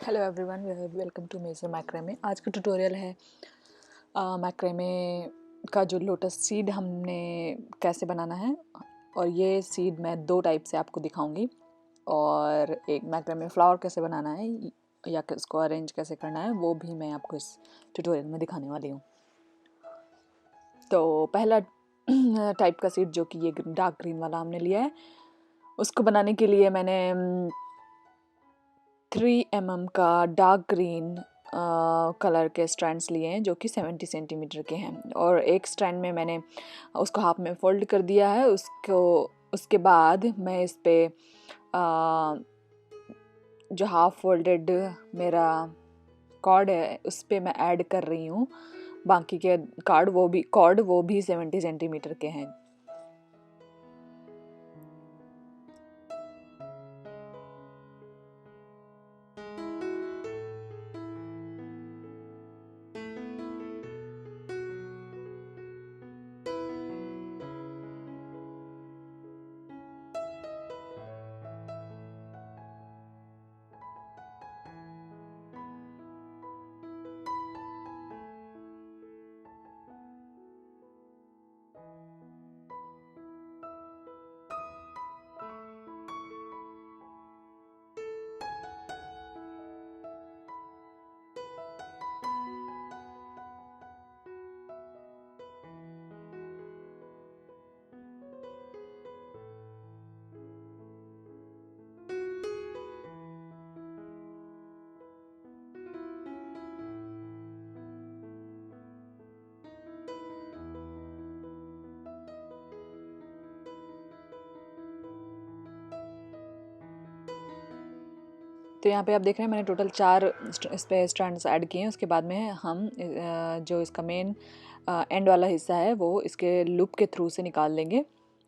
Hello everyone, welcome to major macrame. आज का tutorial है मैक्रेमे का जो लोटस सीड हमने कैसे बनाना है। और ये सीड मैं दो टाइप से आपको दिखाऊंगी। और एक मैक्रेमे फ्लावर कैसे बनाना है या उसको अरेंज कैसे करना है वो भी मैं आपको इस ट्यूटोरियल में दिखाने वाली हूँ। तो पहला टाइप का सीड जो कि ये डार्क ग्रीन वाला हमने लिया है, उसको बनाने के लिए मैंने 3 mm का डार्क ग्रीन कलर के स्ट्रैंड्स लिए हैं जो कि 70 सेंटीमीटर के हैं। और एक स्ट्रैंड में मैंने उसको हाफ में फोल्ड कर दिया है। उसके बाद मैं इस पे जो हाफ फोल्डेड मेरा कॉर्ड है उस पे मैं ऐड कर रही हूँ बाकी के कॉर्ड वो भी 70 सेंटीमीटर के हैं। तो यहाँ पे आप देख रहे हैं मैंने टोटल 4 इस पे स्ट्रैंड्स ऐड किए हैं। उसके बाद में हम जो इसका मेन एंड वाला हिस्सा है वो इसके लूप के थ्रू से निकाल लेंगे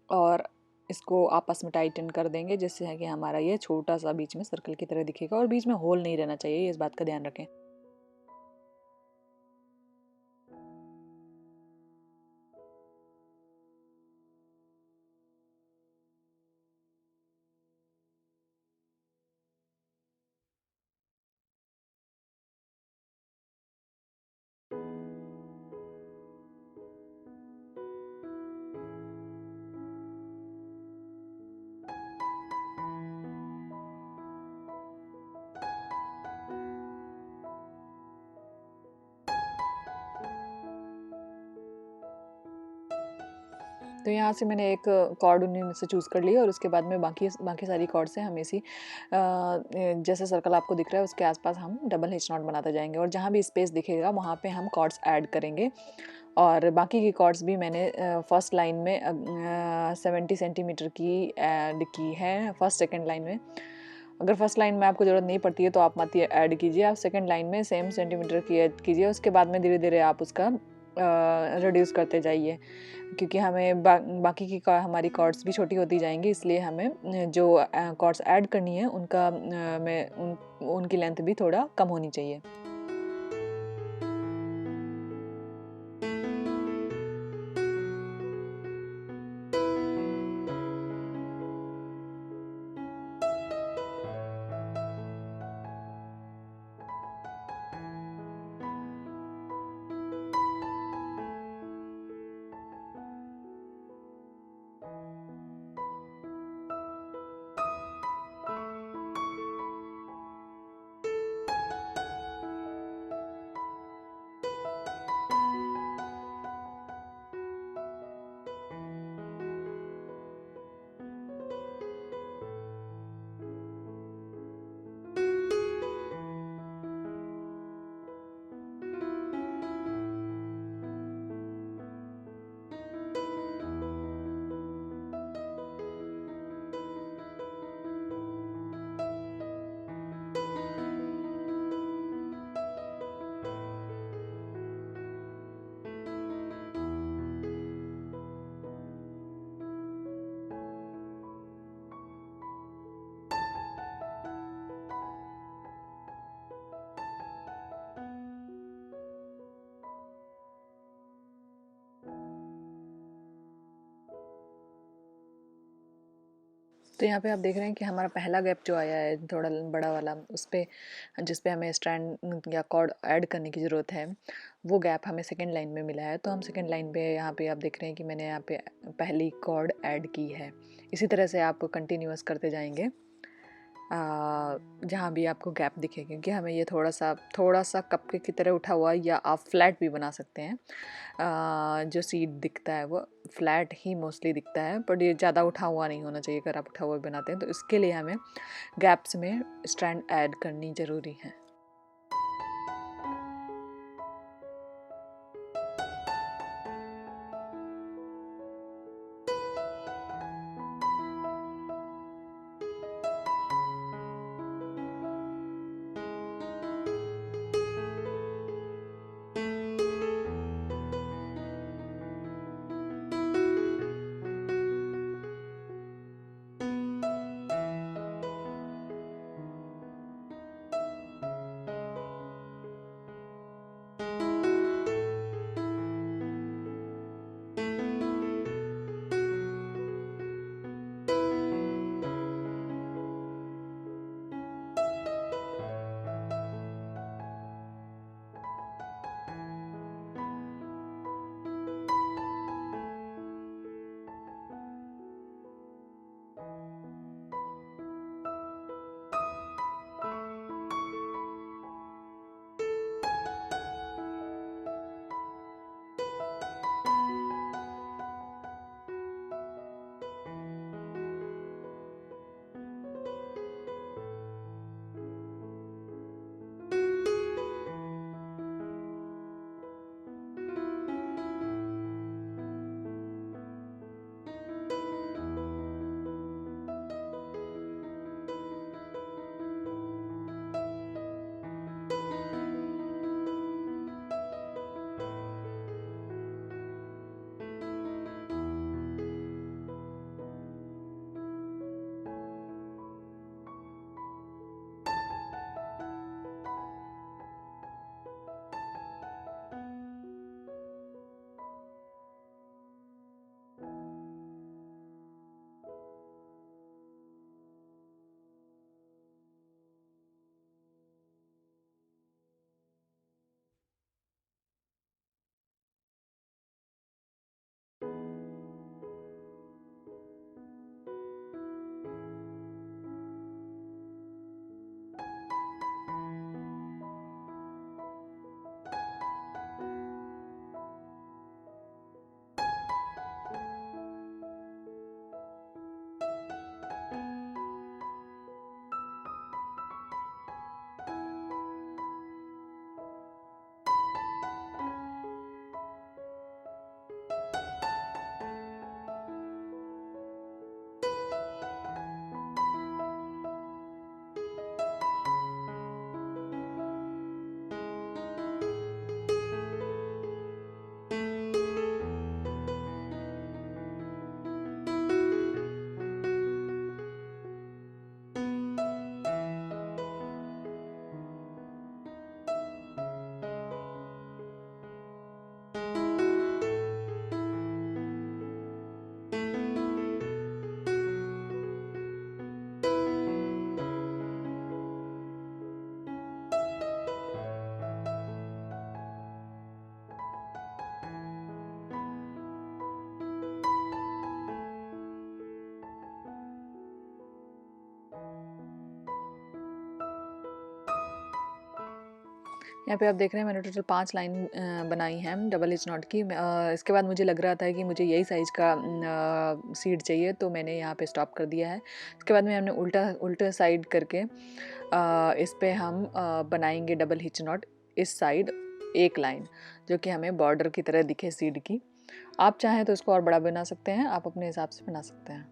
और इसको आपस में टाइटन कर देंगे, जिससे है कि हमारा ये छोटा सा बीच में सर्कल की तरह दिखेगा और बीच में होल नहीं रहना चाहिए, इस बात का ध्यान रखें। तो यहाँ से मैंने एक कॉर्ड उन्हीं में से चूज़ कर लिया और उसके बाद में बाकी सारी कॉर्ड से हम इसी जैसे सर्कल आपको दिख रहा है उसके आसपास हम डबल हिच नॉट बनाते जाएंगे और जहाँ भी स्पेस दिखेगा वहाँ पे हम कॉर्ड्स ऐड करेंगे। और बाकी की कॉर्ड्स भी मैंने फर्स्ट लाइन में 70 सेंटीमीटर की ऐड की है। फर्स्ट सेकेंड लाइन में अगर फर्स्ट लाइन में आपको ज़रूरत नहीं पड़ती है तो आप मत ऐड कीजिए, आप सेकेंड लाइन में सेम सेंटीमीटर की ऐड कीजिए। उसके बाद में धीरे धीरे आप उसका रिड्यूस करते जाइए, क्योंकि हमें बाकी की हमारी कॉर्ड्स भी छोटी होती जाएंगी, इसलिए हमें जो कॉर्ड्स ऐड करनी है उनकी लेंथ भी थोड़ा कम होनी चाहिए। तो यहाँ पे आप देख रहे हैं कि हमारा पहला गैप जो आया है थोड़ा बड़ा वाला, उस पे जिस पे हमें स्ट्रैंड या कॉर्ड ऐड करने की ज़रूरत है, वो गैप हमें सेकंड लाइन में मिला है। तो हम सेकंड लाइन पे यहाँ पे आप देख रहे हैं कि मैंने यहाँ पे पहली कॉर्ड ऐड की है। इसी तरह से आप कंटिन्यूअस करते जाएंगे जहाँ भी आपको गैप दिखे, क्योंकि हमें ये थोड़ा सा कप की तरह उठा हुआ, या आप फ्लैट भी बना सकते हैं। जो सीड दिखता है वो फ्लैट ही मोस्टली दिखता है, बट ये ज़्यादा उठा हुआ नहीं होना चाहिए अगर आप उठा हुआ बनाते हैं। तो इसके लिए हमें गैप्स में स्ट्रैंड ऐड करनी ज़रूरी है। यहाँ पे आप देख रहे हैं मैंने टोटल 5 लाइन बनाई हैं डबल हिच नॉट की। इसके बाद मुझे लग रहा था कि मुझे यही साइज़ का सीड चाहिए, तो मैंने यहाँ पे स्टॉप कर दिया है। इसके बाद में हमने उल्टा साइड करके इस पे हम बनाएंगे डबल हिच नॉट इस साइड एक लाइन, जो कि हमें बॉर्डर की तरह दिखे सीड की। आप चाहें तो इसको और बड़ा बना सकते हैं, आप अपने हिसाब से बना सकते हैं।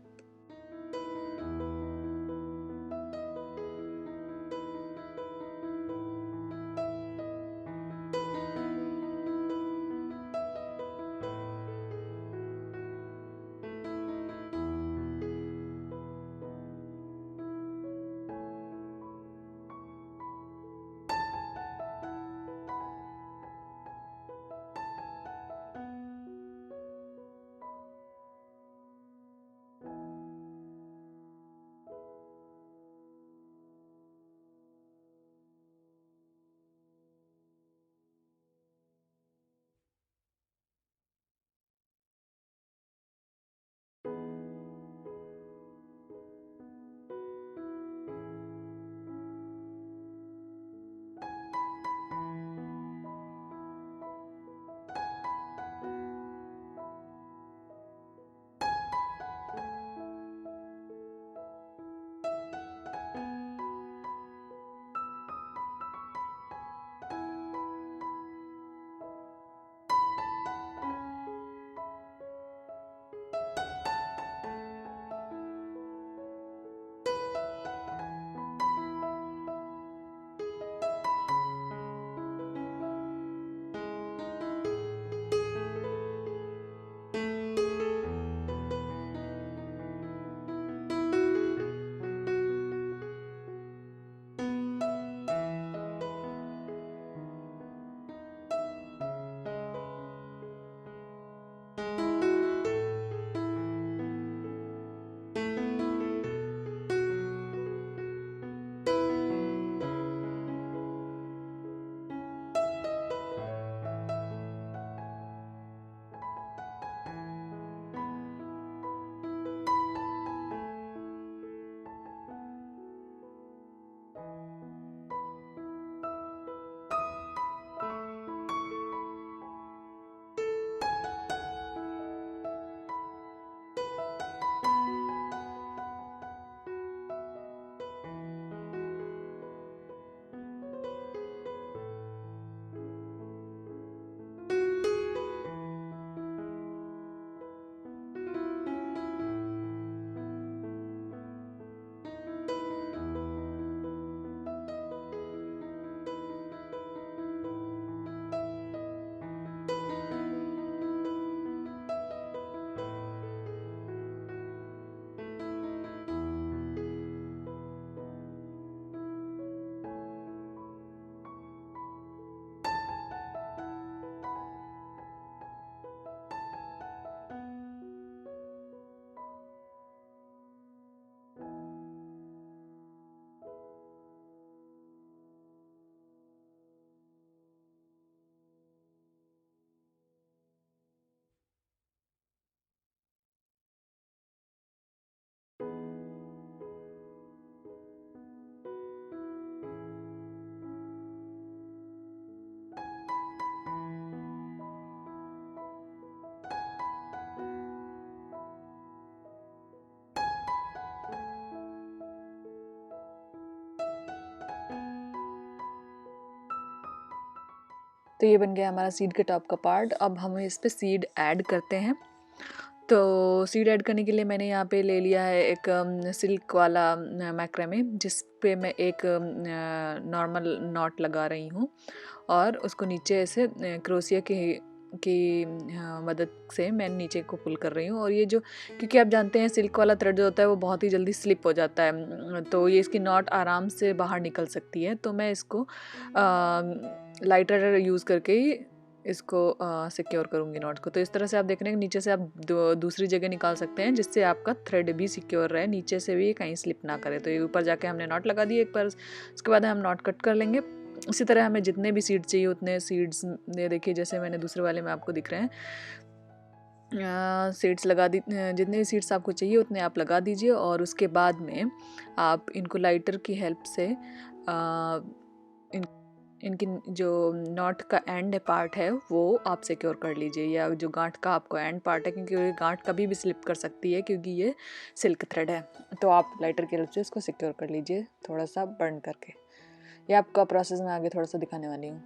तो ये बन गया हमारा सीड के टॉप का पार्ट। अब हम इस पे सीड ऐड करते हैं। तो सीड ऐड करने के लिए मैंने यहाँ पे ले लिया है एक सिल्क वाला मैक्रामे, जिस पे मैं एक नॉर्मल नॉट लगा रही हूँ और उसको नीचे ऐसे क्रोशिया की मदद से मैं नीचे को पुल कर रही हूँ। और ये जो, क्योंकि आप जानते हैं सिल्क वाला थ्रेड जो होता है वो बहुत ही जल्दी स्लिप हो जाता है, तो ये इसकी नॉट आराम से बाहर निकल सकती है। तो मैं इसको लाइटर यूज़ करके ही इसको सिक्योर करूँगी नॉट को। तो इस तरह से आप देख रहे हैं नीचे से आप दूसरी जगह निकाल सकते हैं, जिससे आपका थ्रेड भी सिक्योर रहे, नीचे से भी कहीं स्लिप ना करे। तो ये ऊपर जाके हमने नॉट लगा दी एक बार, उसके बाद हम नॉट कट कर लेंगे। इसी तरह हमें जितने भी सीड्स चाहिए उतने सीड्स, ये देखिए जैसे मैंने दूसरे वाले में आपको दिख रहे हैं, सीड्स लगा दी, जितने भी सीड्स आपको चाहिए उतने आप लगा दीजिए। और उसके बाद में आप इनको लाइटर की हेल्प से इनकी जो नॉट का एंड पार्ट है वो आप सिक्योर कर लीजिए, या जो गांठ का आपको एंड पार्ट है, क्योंकि ये गांठ कभी भी स्लिप कर सकती है क्योंकि ये सिल्क थ्रेड है। तो आप लाइटर की हेल्प से इसको सिक्योर कर लीजिए थोड़ा सा बर्न करके। ये आपका प्रोसेस मैं आगे थोड़ा सा दिखाने वाली हूँ।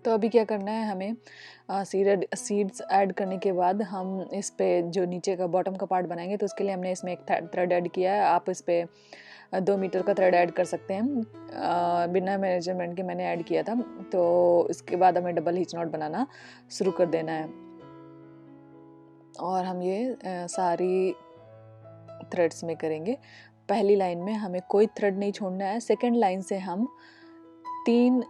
तो अभी क्या करना है हमें, सीड्स ऐड करने के बाद हम इस पे जो नीचे का बॉटम का पार्ट बनाएंगे, तो उसके लिए हमने इसमें एक थ्रेड ऐड किया है। आप इस पे 2 मीटर का थ्रेड ऐड कर सकते हैं, बिना मेजरमेंट के मैंने ऐड किया था। तो इसके बाद हमें डबल हिच नॉट बनाना शुरू कर देना है और हम ये सारी थ्रेड्स में करेंगे। पहली लाइन में हमें कोई थ्रेड नहीं छोड़ना है। सेकेंड लाइन से हम 3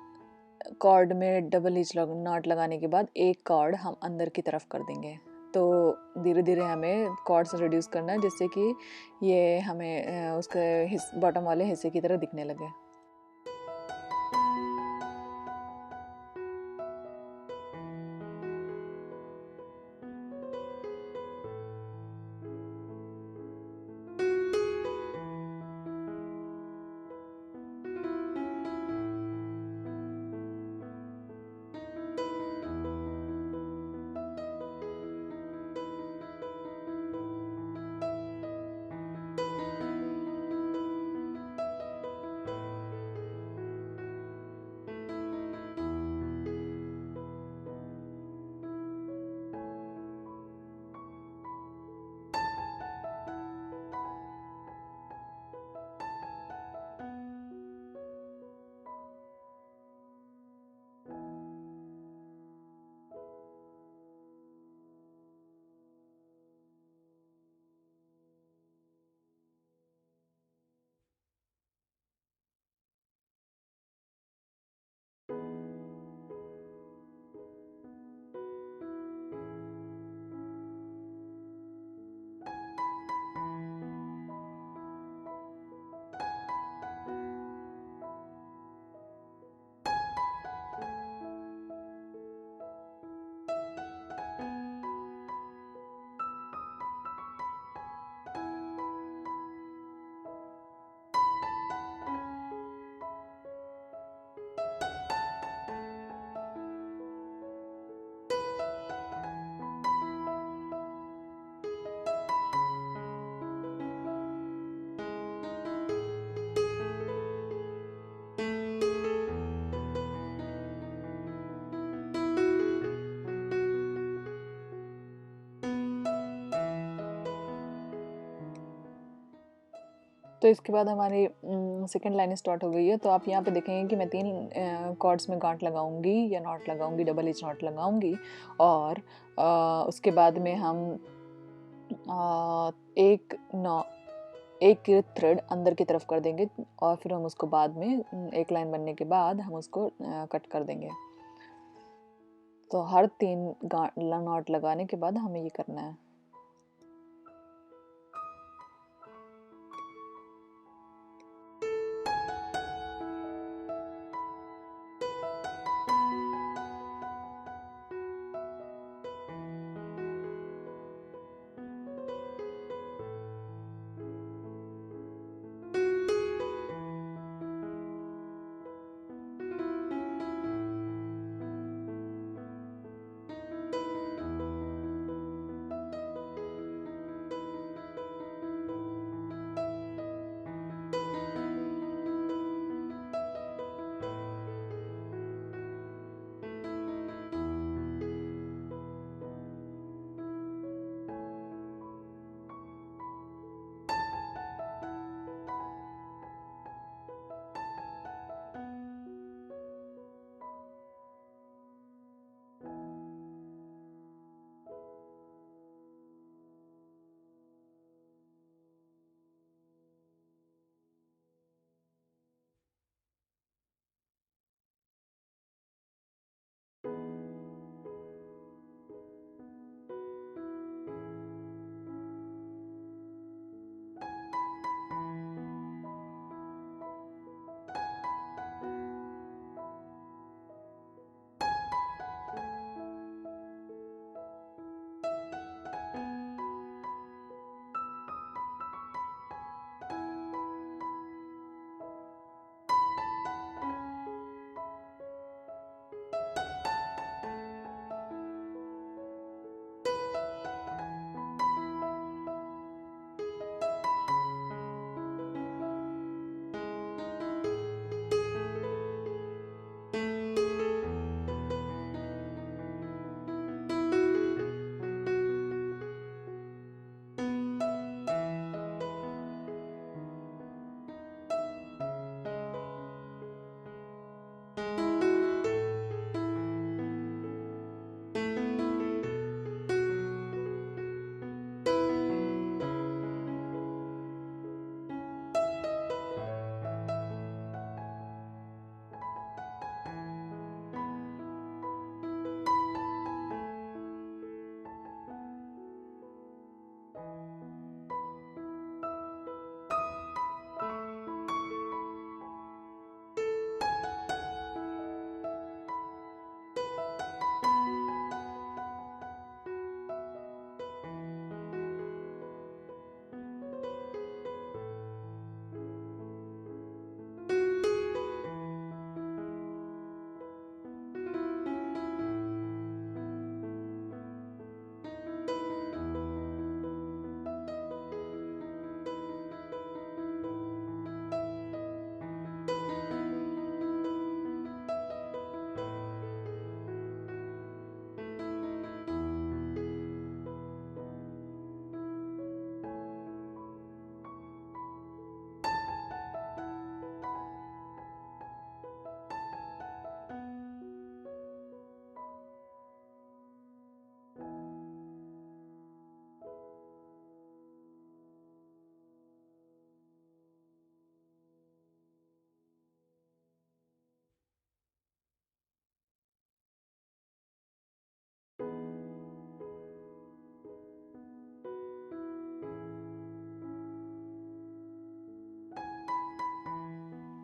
कॉर्ड में डबल हिच नॉट लगाने के बाद एक कॉर्ड हम अंदर की तरफ कर देंगे। तो धीरे धीरे हमें कॉर्ड्स रिड्यूस करना है, जिससे कि ये हमें उसके बॉटम वाले हिस्से की तरह दिखने लगे। तो इसके बाद हमारी सेकंड लाइन स्टार्ट हो गई है। तो आप यहाँ पे देखेंगे कि मैं 3 कॉर्ड्स में गांठ लगाऊंगी या नॉट लगाऊंगी, डबल एच नॉट लगाऊंगी, और उसके बाद में हम एक एक थ्रेड अंदर की तरफ कर देंगे, और फिर हम उसको बाद में एक लाइन बनने के बाद हम उसको कट कर देंगे। तो हर 3 नॉट लगाने के बाद हमें ये करना है।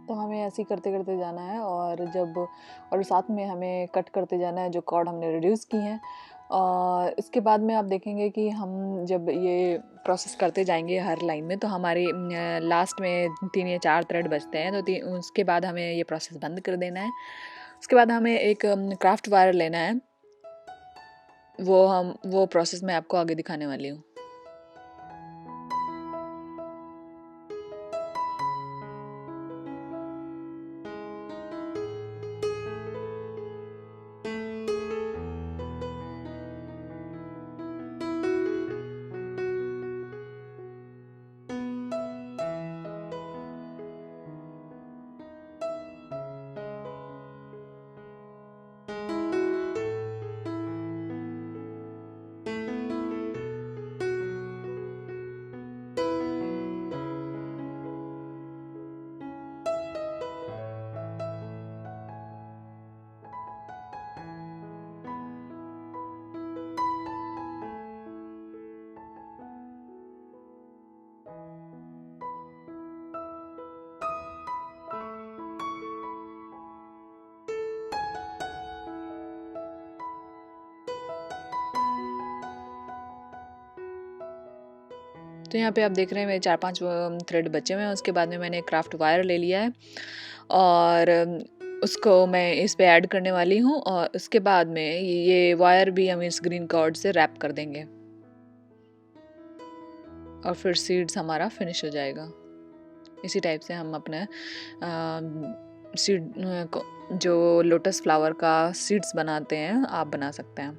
तो हमें ऐसे ही करते करते जाना है, और साथ में हमें कट करते जाना है जो कॉर्ड हमने रिड्यूस की हैं। और इसके बाद में आप देखेंगे कि हम जब ये प्रोसेस करते जाएंगे हर लाइन में, तो हमारे लास्ट में 3 या 4 थ्रेड बचते हैं। तो उसके बाद हमें ये प्रोसेस बंद कर देना है। उसके बाद हमें एक क्राफ्ट वायर लेना है। वो प्रोसेस मैं आपको आगे दिखाने वाली हूँ। तो यहाँ पे आप देख रहे हैं मेरे 4-5 थ्रेड बचे हुए हैं। उसके बाद में मैंने क्राफ्ट वायर ले लिया है और उसको मैं इस पे ऐड करने वाली हूँ और उसके बाद में ये वायर भी हम इस ग्रीन कॉर्ड से रैप कर देंगे और फिर सीड्स हमारा फिनिश हो जाएगा। इसी टाइप से हम अपने सीड जो लोटस फ्लावर का सीड्स बनाते हैं आप बना सकते हैं।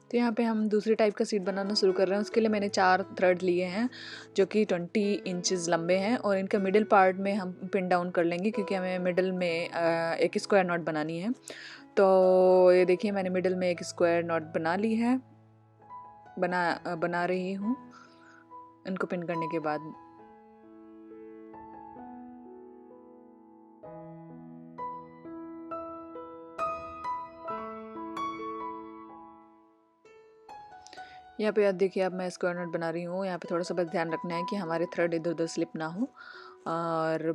तो यहाँ पे हम दूसरी टाइप का सीट बनाना शुरू कर रहे हैं। उसके लिए मैंने 4 थ्रेड लिए हैं जो कि 20 इंचेस लंबे हैं और इनका मिडिल पार्ट में हम पिन डाउन कर लेंगे क्योंकि हमें मिडिल में एक स्क्वायर नॉट बनानी है। तो ये देखिए मैंने मिडिल में एक स्क्वायर नॉट बना ली है, बना रही हूँ इनको पिन करने के बाद। यहाँ पे आप देखिए अब मैं स्क्वायर नोट बना रही हूँ। यहाँ पे थोड़ा सा बस ध्यान रखना है कि हमारे थ्रेड इधर उधर स्लिप ना हो और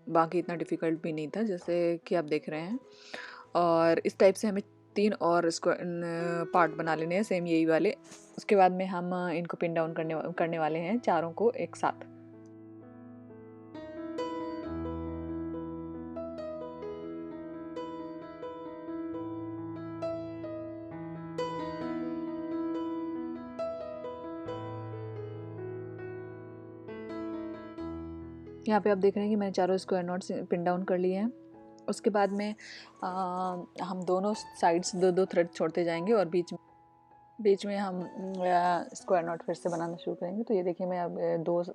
बाकी इतना डिफ़िकल्ट भी नहीं था जैसे कि आप देख रहे हैं। और इस टाइप से हमें 3 और स्क्वायर पार्ट बना लेने हैं सेम यही वाले। उसके बाद में हम इनको पिन डाउन करने वाले हैं चारों को एक साथ। यहाँ पे आप देख रहे हैं कि मैंने चारों स्क्वायर नोट्स पिन डाउन कर लिए हैं। उसके बाद में हम दोनों साइड्स दो दो थ्रेड छोड़ते जाएंगे और बीच में हम स्क्वायर नॉट फिर से बनाना शुरू करेंगे। तो ये देखिए मैं अब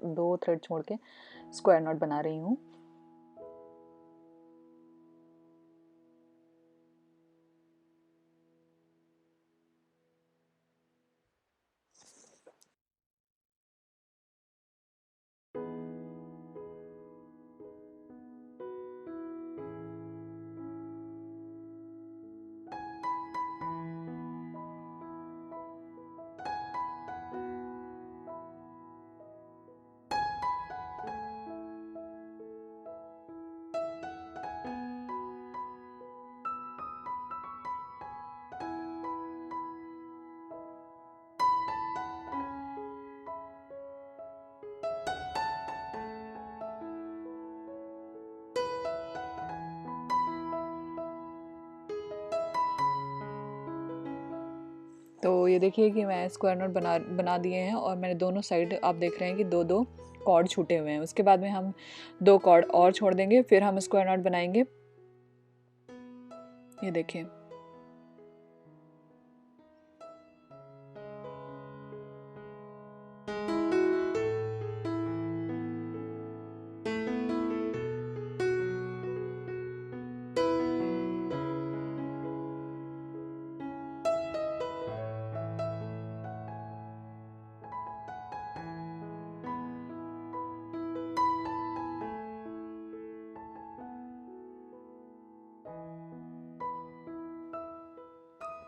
दो थ्रेड छोड़ के स्क्वायर नॉट बना रही हूँ। तो ये देखिए कि मैं स्क्वायर नोट बना दिए हैं और मैंने दोनों साइड आप देख रहे हैं कि दो दो कॉर्ड छूटे हुए हैं। उसके बाद में हम 2 कॉर्ड और छोड़ देंगे, फिर हम स्क्वायर नोट बनाएंगे। ये देखिए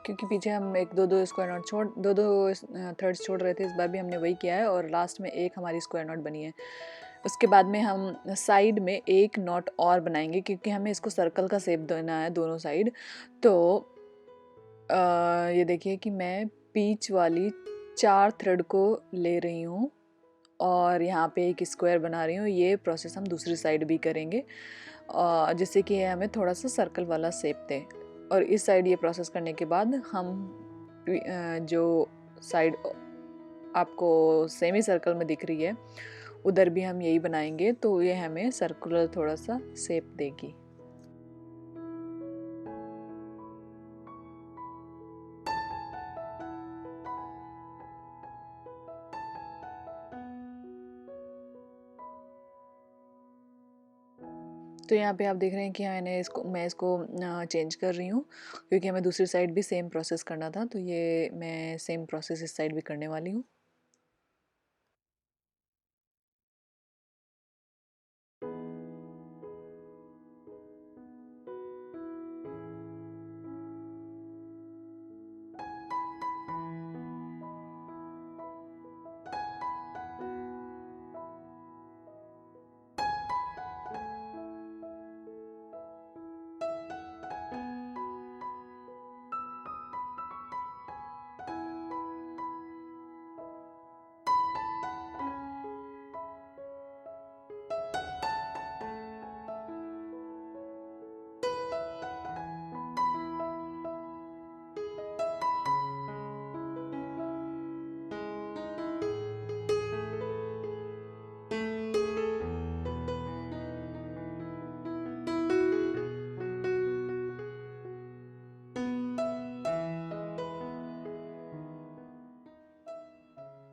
क्योंकि पीछे हम एक दो स्क्वायर नॉट दो थर्ड्स छोड़ रहे थे, इस बार भी हमने वही किया है और लास्ट में एक हमारी स्क्वायर नॉट बनी है। उसके बाद में हम साइड में एक नॉट और बनाएंगे क्योंकि हमें इसको सर्कल का शेप देना है दोनों साइड। तो ये देखिए कि मैं बीच वाली 4 थ्रेड को ले रही हूँ और यहाँ पे एक स्क्वायर बना रही हूँ। ये प्रोसेस हम दूसरी साइड भी करेंगे जिससे कि हमें थोड़ा सा सर्कल वाला शेप दे। और इस साइड ये प्रोसेस करने के बाद हम जो साइड आपको सेमी सर्कल में दिख रही है उधर भी हम यही बनाएंगे, तो ये हमें सर्कुलर थोड़ा सा शेप देगी। तो यहाँ पे आप देख रहे हैं कि मैं इसको चेंज कर रही हूँ क्योंकि हमें दूसरी साइड भी सेम प्रोसेस करना था, तो ये मैं सेम प्रोसेस इस साइड भी करने वाली हूँ।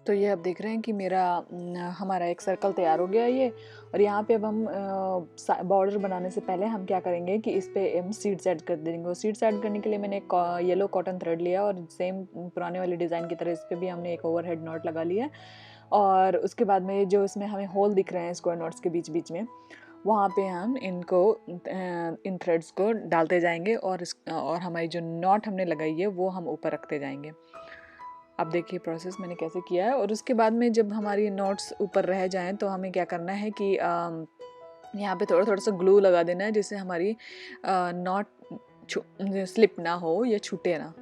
तो ये आप देख रहे हैं कि हमारा एक सर्कल तैयार हो गया है ये। और यहाँ पे अब हम बॉर्डर बनाने से पहले हम क्या करेंगे कि इस पे हम सीड्स ऐड कर देंगे। और सीड्स ऐड करने के लिए मैंने एक येलो कॉटन थ्रेड लिया और सेम पुराने वाली डिज़ाइन की तरह इस पे भी हमने एक ओवरहेड नॉट लगा लिया। और उसके बाद में जो इसमें हमें होल दिख रहे हैं स्क्वायर नॉट्स के बीच बीच में, वहाँ पे हम इन थ्रेड्स को डालते जाएंगे और हमारी जो नॉट हमने लगाई है वो हम ऊपर रखते जाएंगे। अब देखिए प्रोसेस मैंने कैसे किया है। और उसके बाद में जब हमारी नोट्स ऊपर रह जाएं तो हमें क्या करना है कि यहाँ पे थोड़ा थोड़ा सा ग्लू लगा देना है जिससे हमारी नॉट स्लिप ना हो या छूटे ना।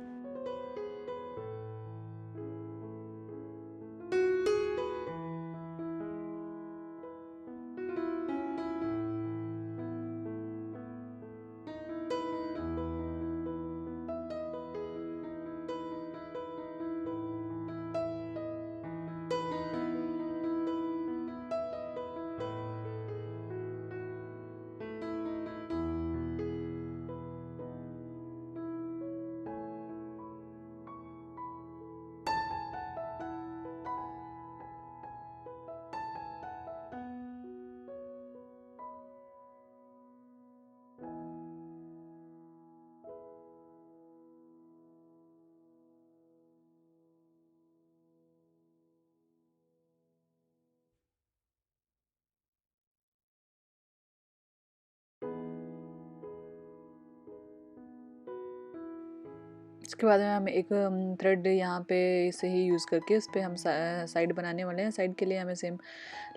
इसके बाद में हम एक थ्रेड यहाँ पे से ही यूज़ करके इस पर हम साइड बनाने वाले हैं। साइड के लिए हमें सेम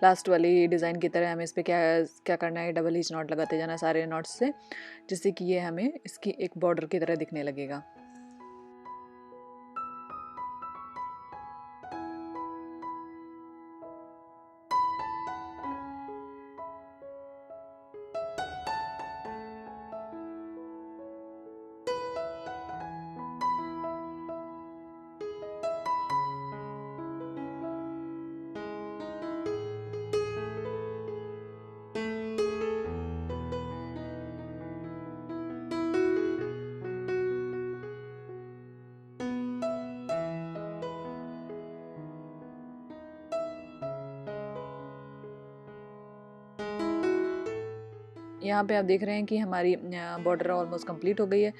लास्ट वाली डिज़ाइन की तरह हमें इस पर क्या क्या करना है, डबल हीच नॉट लगाते जाना सारे नॉट्स से, जिससे कि ये हमें इसकी एक बॉर्डर की तरह दिखने लगेगा। यहाँ पे आप देख रहे हैं कि हमारी बॉर्डर ऑलमोस्ट कंप्लीट हो गई है।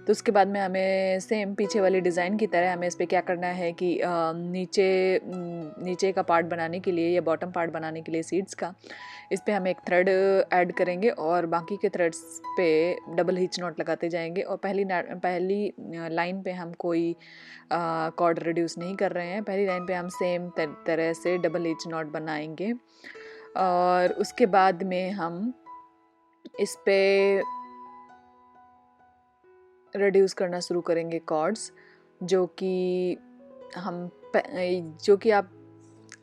तो उसके बाद में हमें सेम पीछे वाली डिज़ाइन की तरह हमें इस पर क्या करना है कि नीचे का पार्ट बनाने के लिए या बॉटम पार्ट बनाने के लिए सीड्स का, इस पर हम एक थ्रेड ऐड करेंगे और बाकी के थ्रेड्स पे डबल हिच नॉट लगाते जाएंगे। और पहली लाइन पे हम कोई कॉर्ड रिड्यूस नहीं कर रहे हैं। पहली लाइन पे हम सेम तरह से डबल हिच नॉट बनाएंगे और उसके बाद में हम इस पे रिड्यूस करना शुरू करेंगे कॉर्ड्स, जो कि हम जो कि आप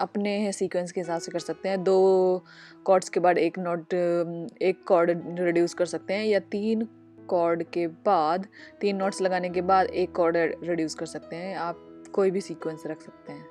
अपने सीक्वेंस के हिसाब से कर सकते हैं। 2 कॉर्ड्स के बाद एक नोट, एक कॉर्ड रिड्यूस कर सकते हैं, या 3 कॉर्ड के बाद 3 नोट्स लगाने के बाद एक कॉर्ड रिड्यूस कर सकते हैं। आप कोई भी सीक्वेंस रख सकते हैं।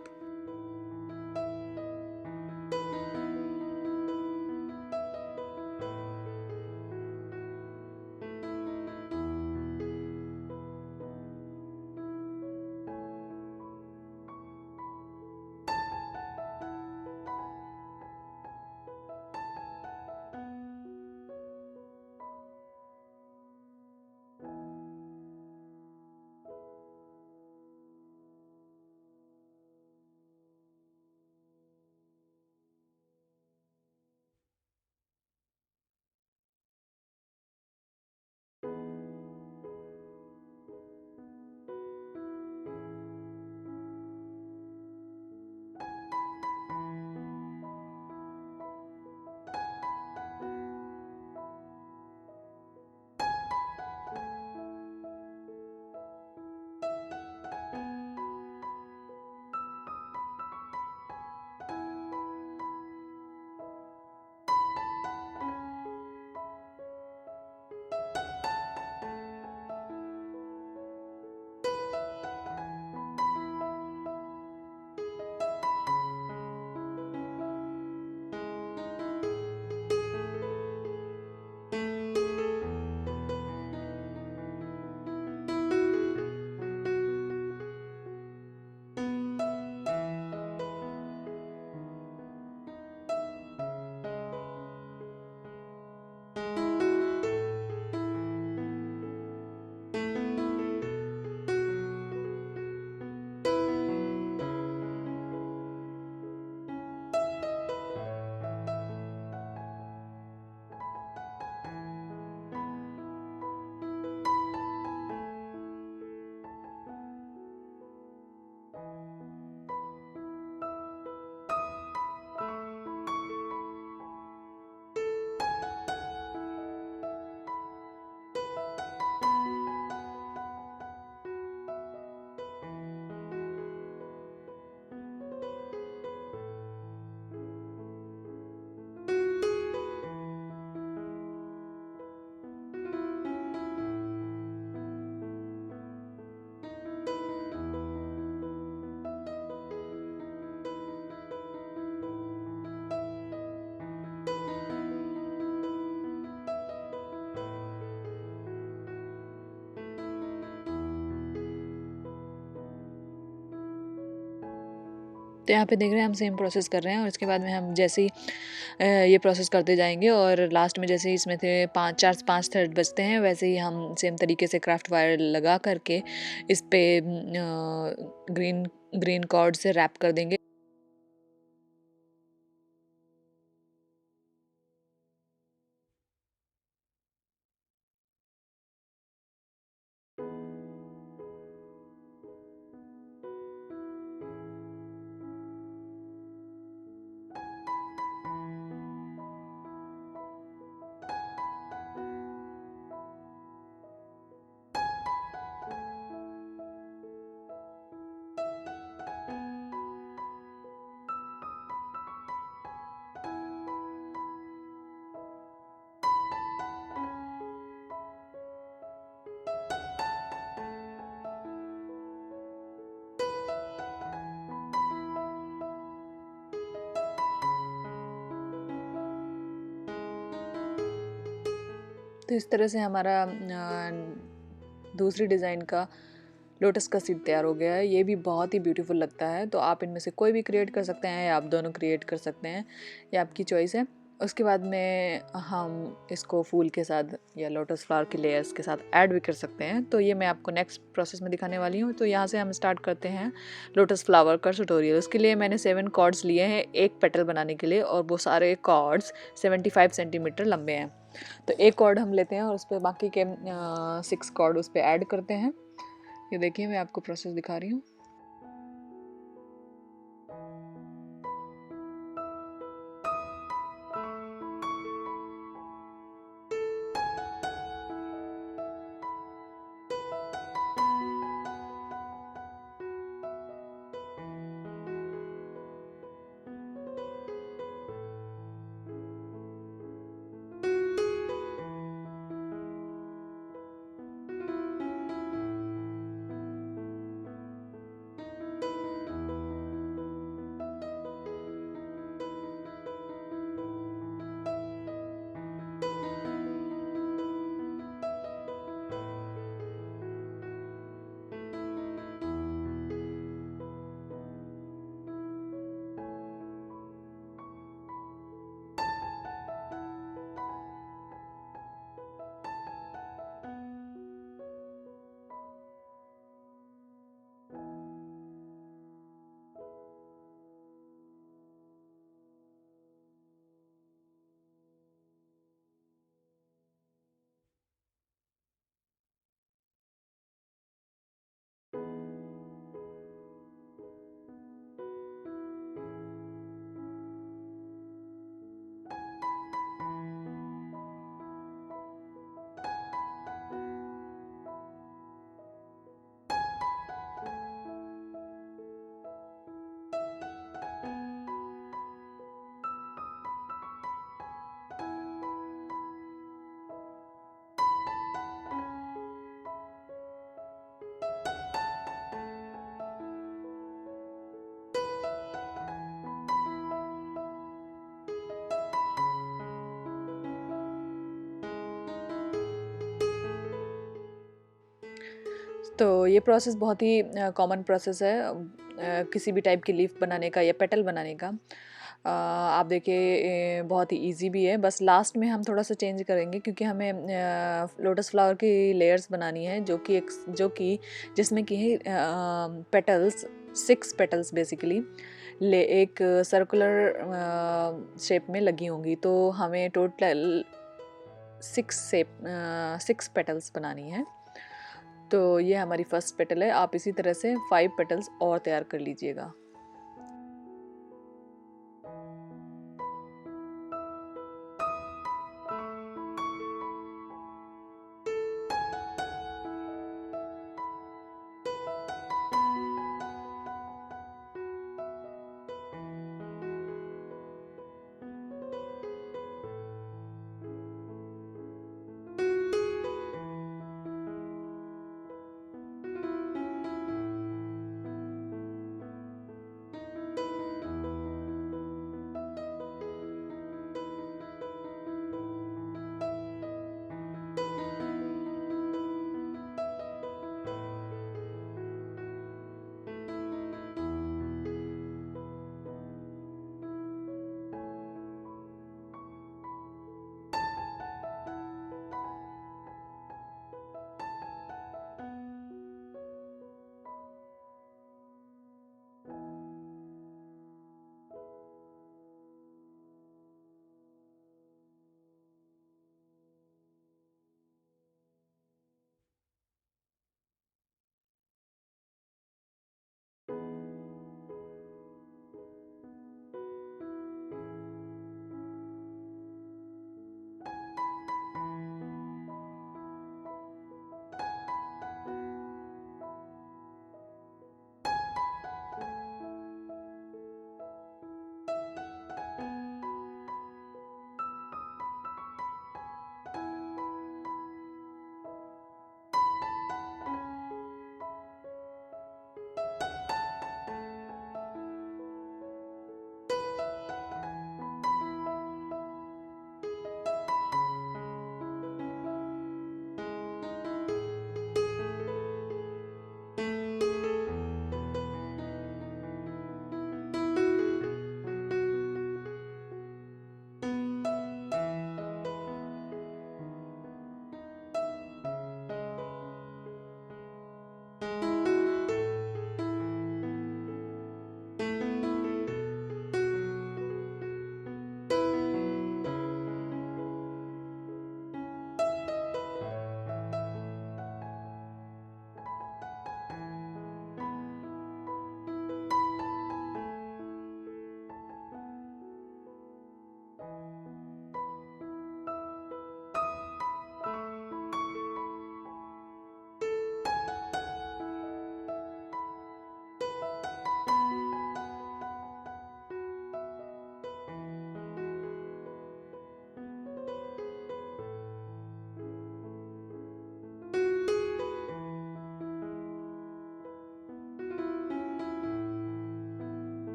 तो यहाँ पे देख रहे हैं हम सेम प्रोसेस कर रहे हैं, और इसके बाद में हम जैसे ही ये प्रोसेस करते जाएंगे और लास्ट में जैसे ही इसमें थे 5 थ्रेड बचते हैं, वैसे ही हम सेम तरीके से क्राफ्ट वायर लगा करके इस पे ग्रीन कॉर्ड से रैप कर देंगे। तो इस तरह से हमारा दूसरी डिज़ाइन का लोटस का सीड तैयार हो गया है। ये भी बहुत ही ब्यूटीफुल लगता है। तो आप इनमें से कोई भी क्रिएट कर सकते हैं, या आप दोनों क्रिएट कर सकते हैं, ये आपकी चॉइस है। उसके बाद में हम इसको फूल के साथ या लोटस फ्लावर के लेयर्स के साथ ऐड भी कर सकते हैं। तो ये मैं आपको नेक्स्ट प्रोसेस में दिखाने वाली हूँ। तो यहाँ से हम स्टार्ट करते हैं लोटस फ्लावर का ट्यूटोरियल। उसके लिए मैंने 7 कॉर्ड्स लिए हैं एक पेटल बनाने के लिए, और वो सारे कॉर्ड्स 75 सेंटीमीटर लंबे हैं। तो एक कॉर्ड हम लेते हैं और उस पर बाकी के 6 कॉर्ड उस पर ऐड करते हैं। ये देखिए मैं आपको प्रोसेस दिखा रही हूँ। तो ये प्रोसेस बहुत ही कॉमन प्रोसेस है किसी भी टाइप की लीफ बनाने का या पेटल बनाने का। आप देखिए बहुत ही इजी भी है, बस लास्ट में हम थोड़ा सा चेंज करेंगे क्योंकि हमें लोटस फ्लावर की लेयर्स बनानी है जो कि जिसमें कि है पेटल्स, 6 पेटल्स बेसिकली ले एक सर्कुलर शेप में लगी होंगी। तो हमें टोटल 6 पेटल्स बनानी है। तो ये हमारी फर्स्ट पेटल है। आप इसी तरह से 5 पेटल्स और तैयार कर लीजिएगा।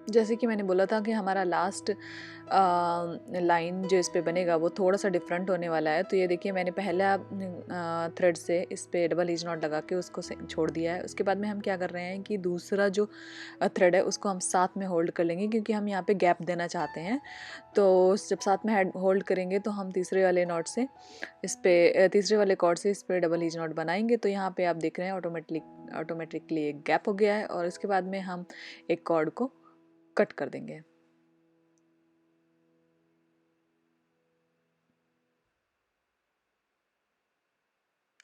जैसे कि मैंने बोला था कि हमारा लास्ट लाइन जो इस पे बनेगा वो थोड़ा सा डिफरेंट होने वाला है। तो ये देखिए मैंने पहला थ्रेड से इस पे डबल हिच नॉट लगा के उसको छोड़ दिया है। उसके बाद में हम क्या कर रहे हैं कि दूसरा जो थ्रेड है उसको हम साथ में होल्ड कर लेंगे, क्योंकि हम यहाँ पे गैप देना चाहते हैं। तो जब साथ में होल्ड करेंगे तो हम तीसरे वाले नॉट से इस पे तीसरे वाले कॉर्ड से इस पे डबल हिच नॉट बनाएंगे। तो यहाँ पे आप देख रहे हैं ऑटोमेटिकली एक गैप हो गया है, और इसके बाद में हम एक कॉर्ड को कट कर देंगे।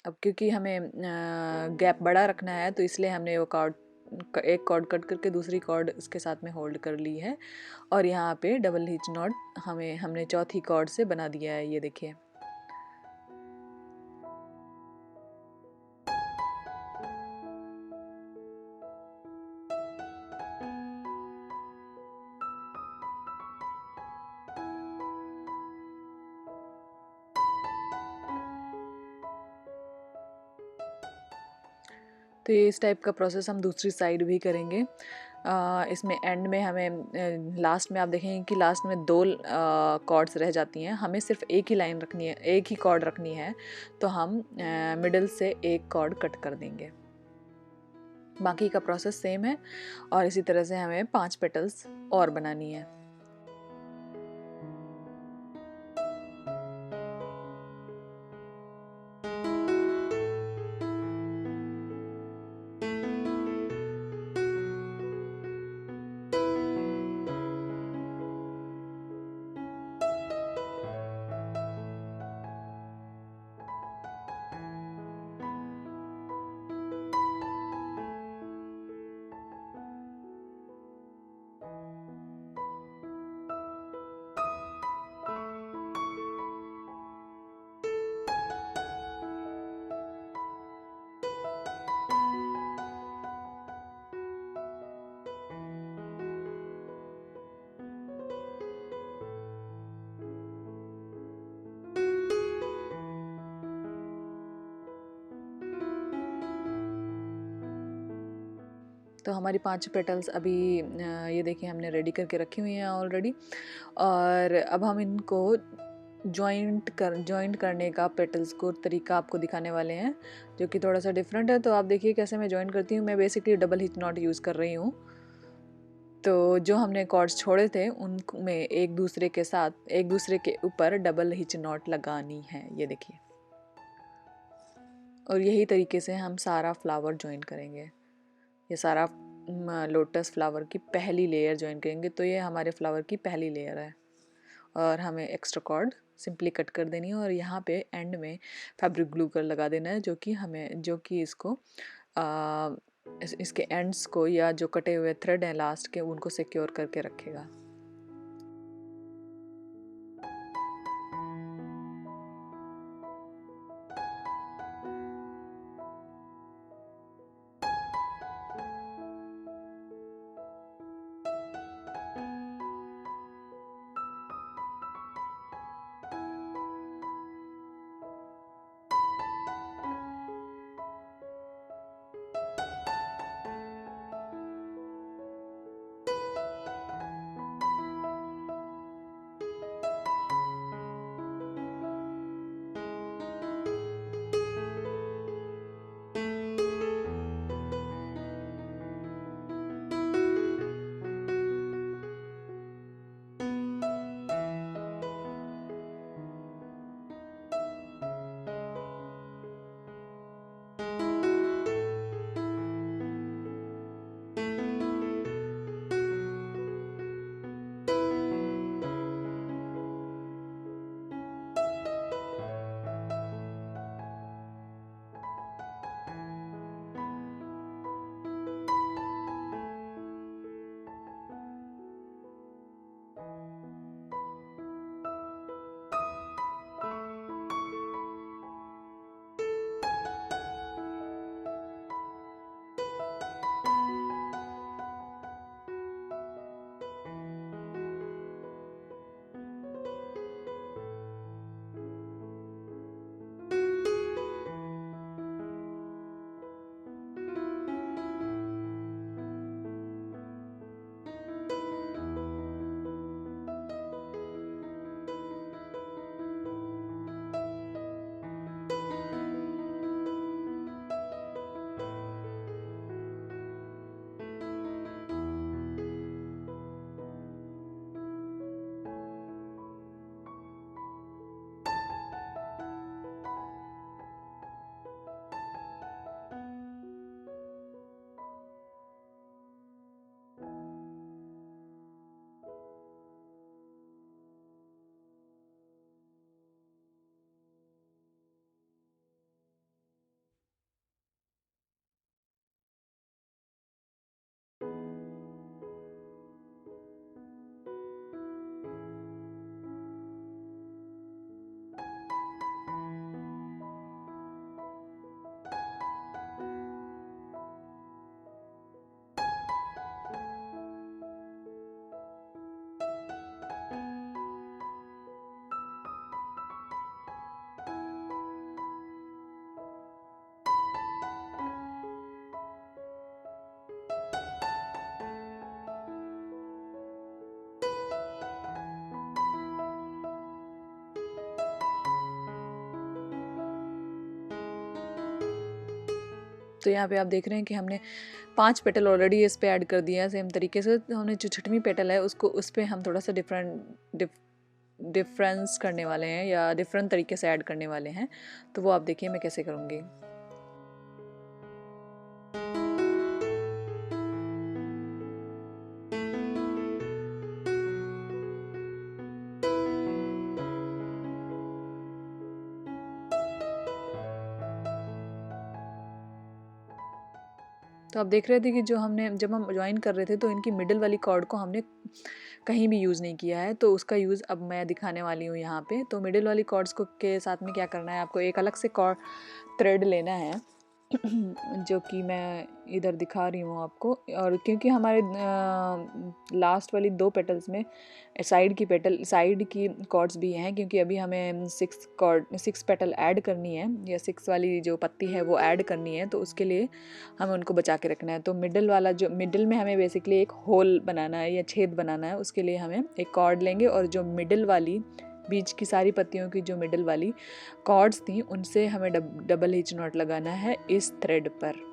अब क्योंकि हमें गैप बड़ा रखना है तो इसलिए हमने वो एक कॉर्ड कट करके दूसरी कॉर्ड इसके साथ में होल्ड कर ली है, और यहाँ पे डबल हिच नॉट हमने चौथी कॉर्ड से बना दिया है। ये देखिए तो ये इस टाइप का प्रोसेस हम दूसरी साइड भी करेंगे। इसमें एंड में हमें लास्ट में आप देखेंगे कि लास्ट में दो कॉर्ड्स रह जाती हैं। हमें सिर्फ एक ही लाइन रखनी है, एक ही कॉर्ड रखनी है, तो हम मिडिल से एक कॉर्ड कट कर देंगे। बाकी का प्रोसेस सेम है, और इसी तरह से हमें 5 पेटल्स और बनानी है। तो हमारी 5 पेटल्स अभी ये देखिए हमने रेडी करके रखी हुई हैं ऑलरेडी, और अब हम इनको जॉइंट करने का पेटल्स को तरीका आपको दिखाने वाले हैं, जो कि थोड़ा सा डिफरेंट है। तो आप देखिए कैसे मैं जॉइन करती हूँ। मैं basically double hitch not use कर रही हूँ। तो जो हमने कॉर्ड्स छोड़े थे उनमें एक दूसरे के ऊपर डबल हिच नॉट लगानी है, ये देखिए। और यही तरीके से हम सारा फ्लावर ज्वाइन करेंगे। ये सारा लोटस फ्लावर की पहली लेयर ज्वाइन करेंगे। तो ये हमारे फ्लावर की पहली लेयर है, और हमें एक्स्ट्रा कॉर्ड सिंपली कट कर देनी है, और यहाँ पे एंड में फैब्रिक ग्लू कर लगा देना है, जो कि इसको इसके एंड्स को, या जो कटे हुए थ्रेड हैं लास्ट के, उनको सिक्योर करके रखेगा। तो यहाँ पे आप देख रहे हैं कि हमने 5 पेटल ऑलरेडी इस पे ऐड कर दिया है सेम तरीके से। तो हमने जो छठवीं पेटल है उसको उस पे हम थोड़ा सा डिफरेंस करने वाले हैं या डिफरेंट तरीके से ऐड करने वाले हैं। तो वो आप देखिए मैं कैसे करूँगी। तो आप देख रहे थे कि जब हम ज्वाइन कर रहे थे तो इनकी मिडिल वाली कॉर्ड को हमने कहीं भी यूज़ नहीं किया है, तो उसका यूज़ अब मैं दिखाने वाली हूँ यहाँ पे। तो मिडिल वाली कॉर्ड्स को के साथ में क्या करना है, आपको एक अलग से कॉर्ड थ्रेड लेना है जो कि मैं इधर दिखा रही हूँ आपको। और क्योंकि हमारे लास्ट वाली 2 पेटल्स में साइड की कॉर्ड्स भी हैं, क्योंकि अभी हमें 6 पेटल ऐड करनी है या 6 वाली जो पत्ती है वो ऐड करनी है, तो उसके लिए हमें उनको बचा के रखना है। तो मिडिल में हमें बेसिकली एक होल बनाना है या छेद बनाना है, उसके लिए हमें एक कॉर्ड लेंगे और जो मिडिल वाली बीच की सारी पत्तियों की जो मिडिल वाली कॉर्ड्स थी उनसे हमें डबल हिच नॉट लगाना है इस थ्रेड पर।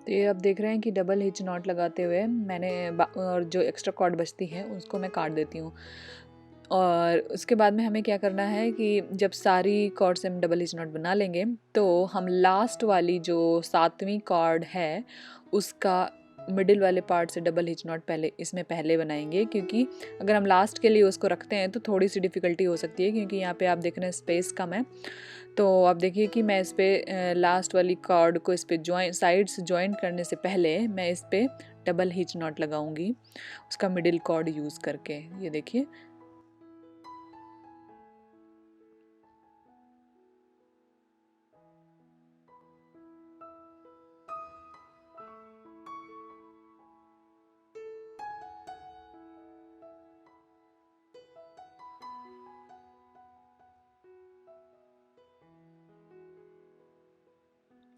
तो ये आप देख रहे हैं कि डबल हिच नॉट लगाते हुए मैंने और जो एक्स्ट्रा कॉर्ड बचती है उसको मैं काट देती हूँ। और उसके बाद में हमें क्या करना है कि जब सारी कॉर्ड से हम डबल हिच नॉट बना लेंगे तो हम लास्ट वाली जो 7वीं कॉर्ड है उसका मिडिल वाले पार्ट से डबल हिच नॉट पहले बनाएंगे, क्योंकि अगर हम लास्ट के लिए उसको रखते हैं तो थोड़ी सी डिफ़िकल्टी हो सकती है, क्योंकि यहाँ पे आप देख रहे हैं स्पेस कम है। तो आप देखिए कि मैं इस पे लास्ट वाली कॉर्ड को इस पे साइड से ज्वाइन करने से पहले मैं इस पे डबल हिच नॉट लगाऊंगी उसका मिडिल कॉर्ड यूज़ करके। ये देखिए।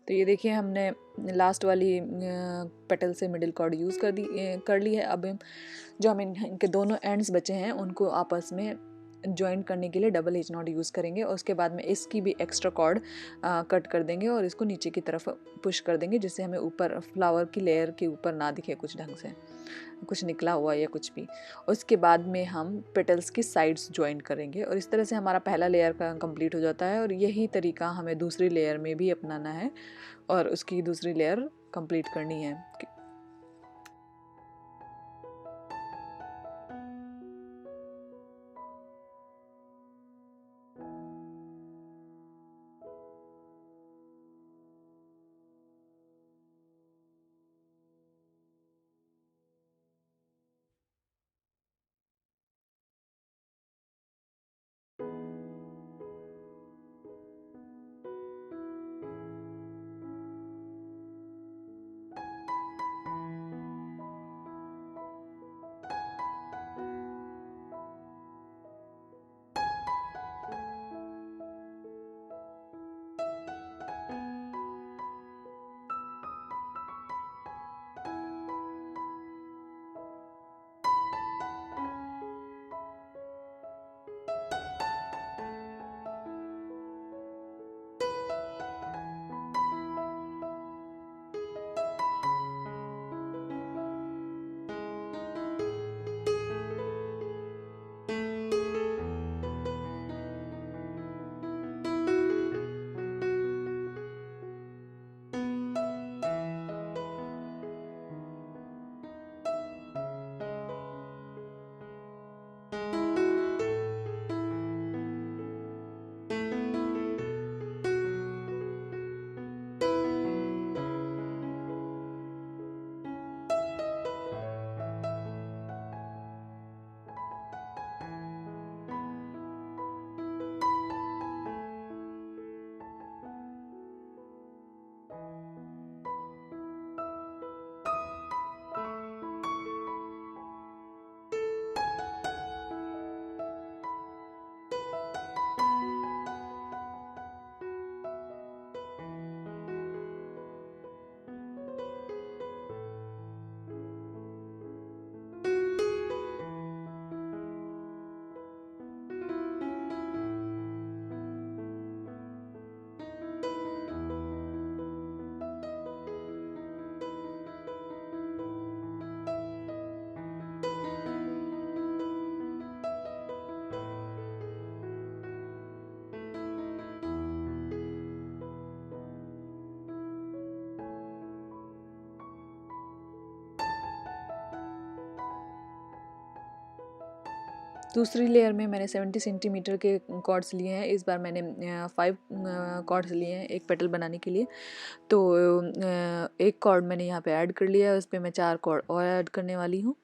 तो ये देखिए हमने लास्ट वाली पेटल से मिडिल कॉर्ड यूज़ कर ली है। अब जो हम इनके दोनों एंड्स बचे हैं उनको आपस में ज्वाइन करने के लिए डबल हिच नॉट यूज़ करेंगे, और उसके बाद में इसकी भी एक्स्ट्रा कॉर्ड कट कर देंगे और इसको नीचे की तरफ पुश कर देंगे, जिससे हमें ऊपर फ्लावर की लेयर के ऊपर ना दिखे कुछ ढंग से कुछ निकला हुआ या कुछ भी। उसके बाद में हम पेटल्स की साइड्स ज्वाइन करेंगे और इस तरह से हमारा पहला लेयर का कंप्लीट हो जाता है। और यही तरीका हमें दूसरी लेयर में भी अपनाना है और उसकी दूसरी लेयर कंप्लीट करनी है। दूसरी लेयर में मैंने 70 सेंटीमीटर के कॉर्ड्स लिए हैं। इस बार मैंने 5 कॉर्ड्स लिए हैं एक पेटल बनाने के लिए। तो एक कॉर्ड मैंने यहाँ पे ऐड कर लिया है, उस पर मैं 4 कॉर्ड और ऐड करने वाली हूँ।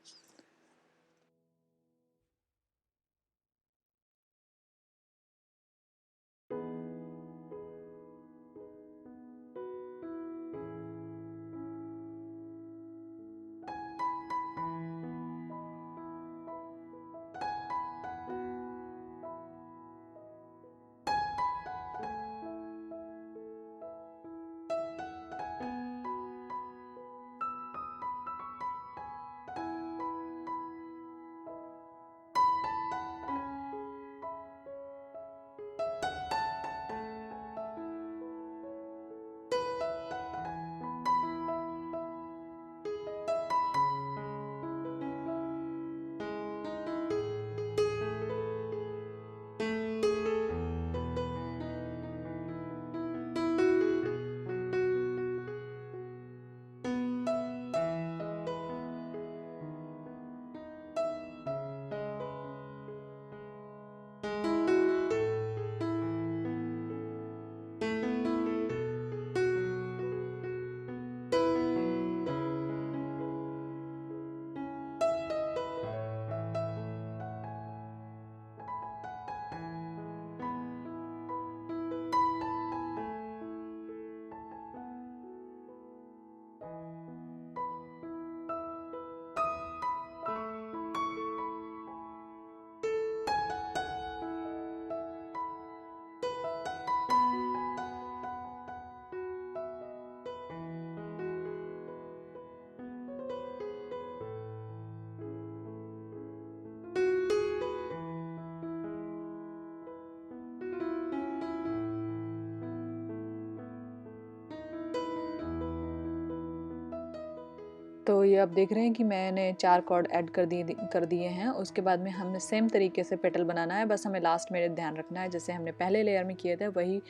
तो ये आप देख रहे हैं कि मैंने 4 कॉर्ड ऐड कर दिए हैं। उसके बाद में हमें सेम तरीके से पेटल बनाना है, बस हमें लास्ट में ध्यान रखना है जैसे हमने पहले लेयर में किया था वही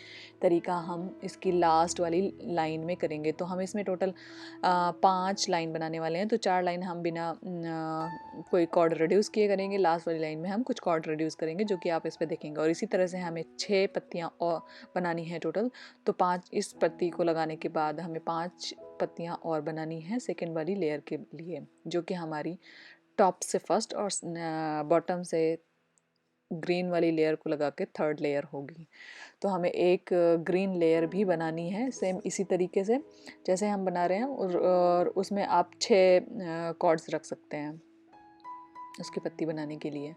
तरीका हम इसकी लास्ट वाली लाइन में करेंगे। तो हम इसमें टोटल 5 लाइन बनाने वाले हैं। तो 4 लाइन हम बिना कोई कॉर्ड रिड्यूस किए करेंगे, लास्ट वाली लाइन में हम कुछ कॉर्ड रिड्यूस करेंगे जो कि आप इस पर देखेंगे। और इसी तरह से हमें 6 पत्तियाँ और बनानी है टोटल। तो 5 इस पत्ती को लगाने के बाद हमें 5 पत्तियाँ और बनानी है सेकेंड वाली लेयर के लिए, जो कि हमारी टॉप से फर्स्ट और बॉटम से ग्रीन वाली लेयर को लगा के थर्ड लेयर होगी। तो हमें एक ग्रीन लेयर भी बनानी है सेम इसी तरीके से जैसे हम बना रहे हैं। और उसमें आप 6 कॉर्ड्स रख सकते हैं उसकी पत्ती बनाने के लिए।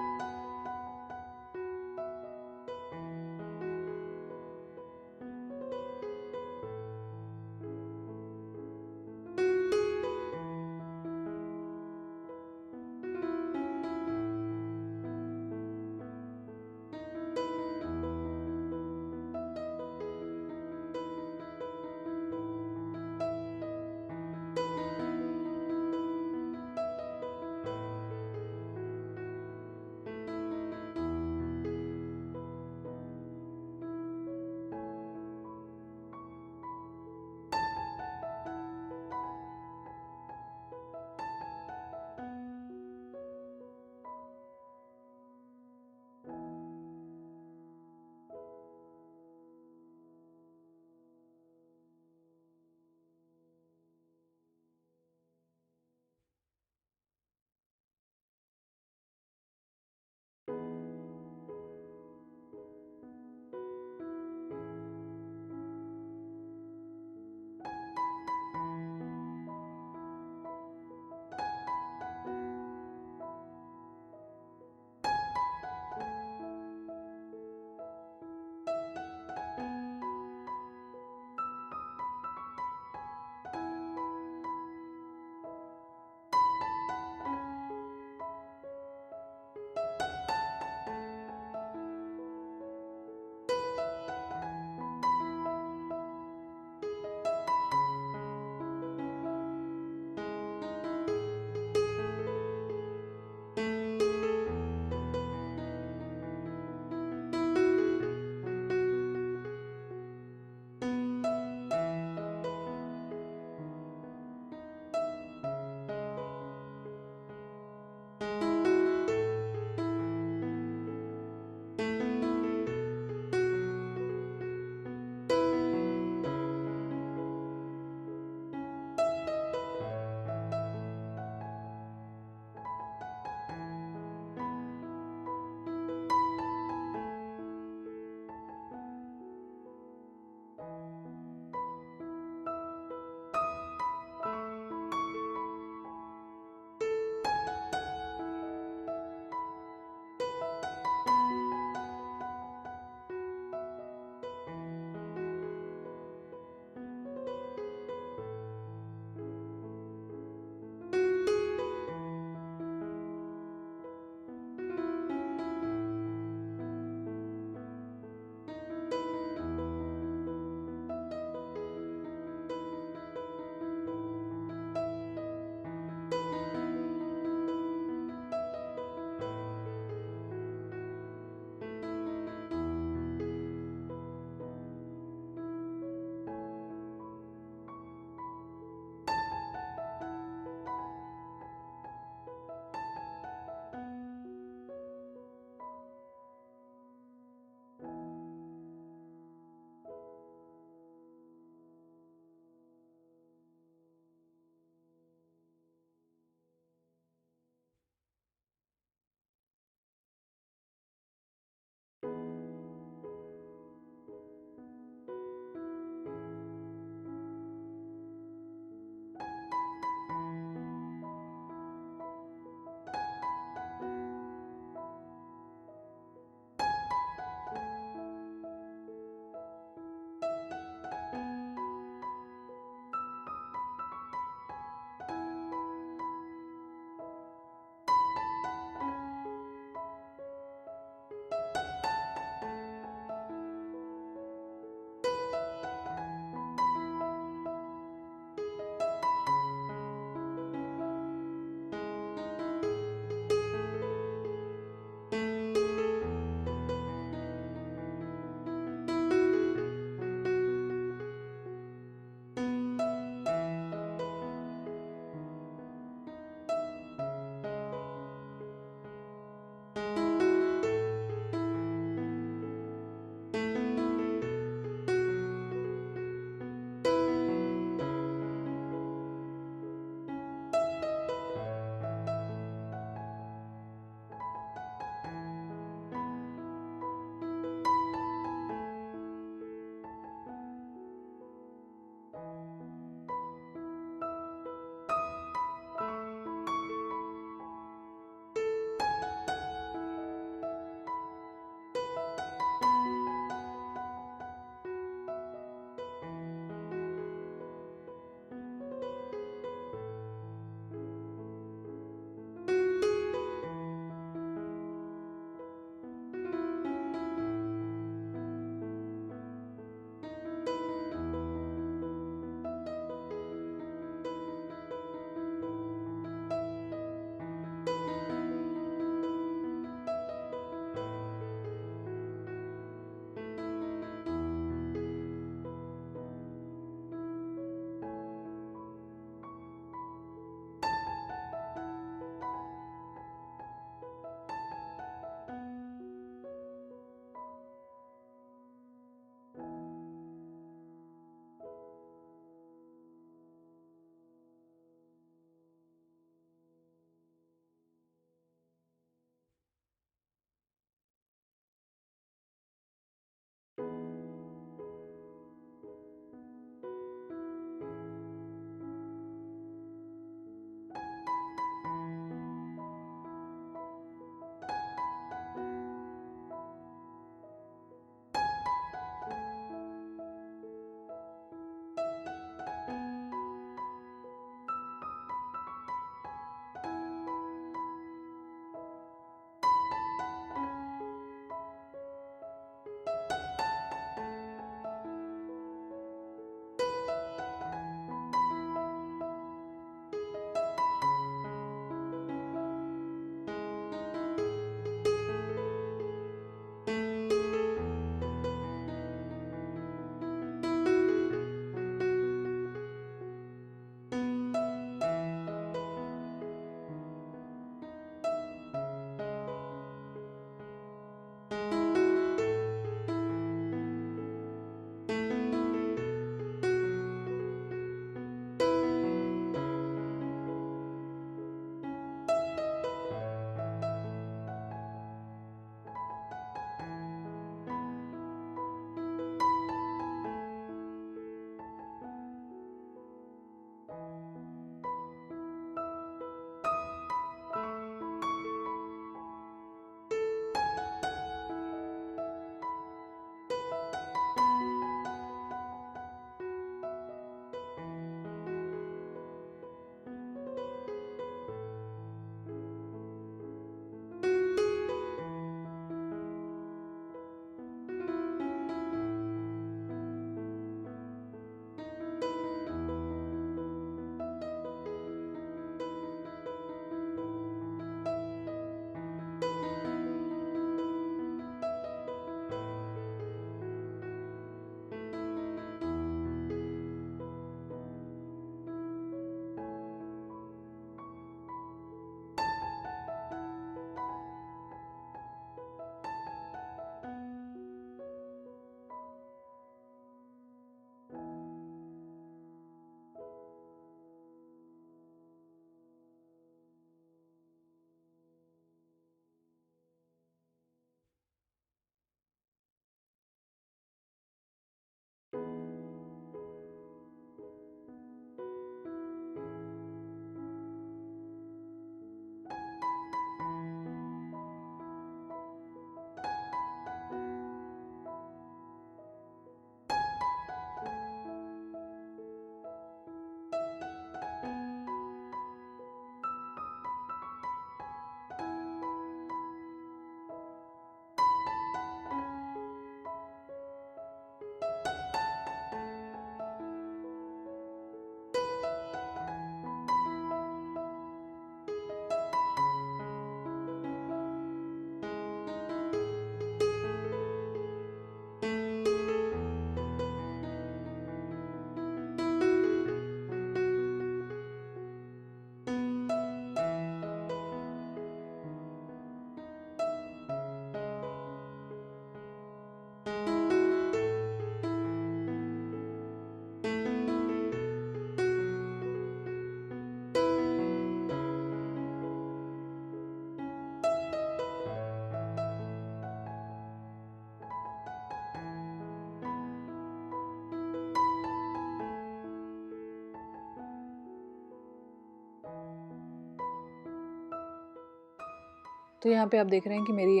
तो यहाँ पे आप देख रहे हैं कि मेरी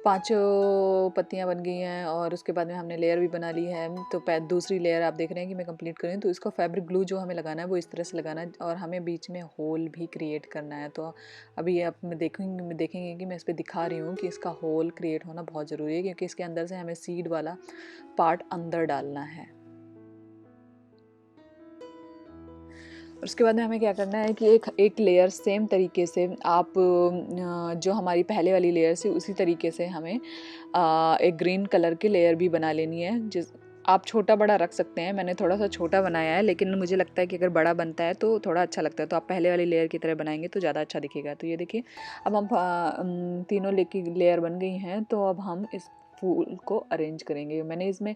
पाँचों पत्तियाँ बन गई हैं और उसके बाद में हमने लेयर भी बना ली है। तो दूसरी लेयर आप देख रहे हैं कि मैं कंप्लीट कर रही हूँ। तो इसको फैब्रिक ग्लू जो हमें लगाना है वो इस तरह से लगाना है और हमें बीच में होल भी क्रिएट करना है। तो अभी ये आप देखेंगे कि मैं इस पर दिखा रही हूँ कि इसका होल क्रिएट होना बहुत ज़रूरी है, क्योंकि इसके अंदर से हमें सीड वाला पार्ट अंदर डालना है। उसके बाद में हमें क्या करना है कि एक लेयर सेम तरीके से आप जो हमारी पहले वाली लेयर से उसी तरीके से हमें एक ग्रीन कलर की लेयर भी बना लेनी है। जिस आप छोटा बड़ा रख सकते हैं, मैंने थोड़ा सा छोटा बनाया है, लेकिन मुझे लगता है कि अगर बड़ा बनता है तो थोड़ा अच्छा लगता है। तो आप पहले वाली लेयर की तरह बनाएंगे तो ज़्यादा अच्छा दिखेगा। तो ये देखिए, अब हम तीनों लेयर बन गई हैं। तो अब हम इस फूल को अरेंज करेंगे। मैंने इसमें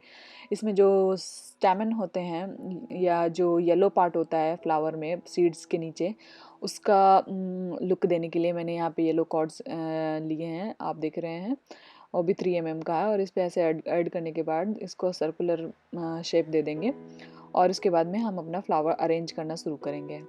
इसमें जो स्टेमन होते हैं या जो येलो पार्ट होता है फ्लावर में सीड्स के नीचे, उसका लुक देने के लिए मैंने यहाँ पे येलो कॉर्ड्स लिए हैं, आप देख रहे हैं। वो भी 3 mm का है और इस पे ऐसे ऐड करने के बाद इसको सर्कुलर शेप दे देंगे और इसके बाद में हम अपना फ्लावर अरेंज करना शुरू करेंगे।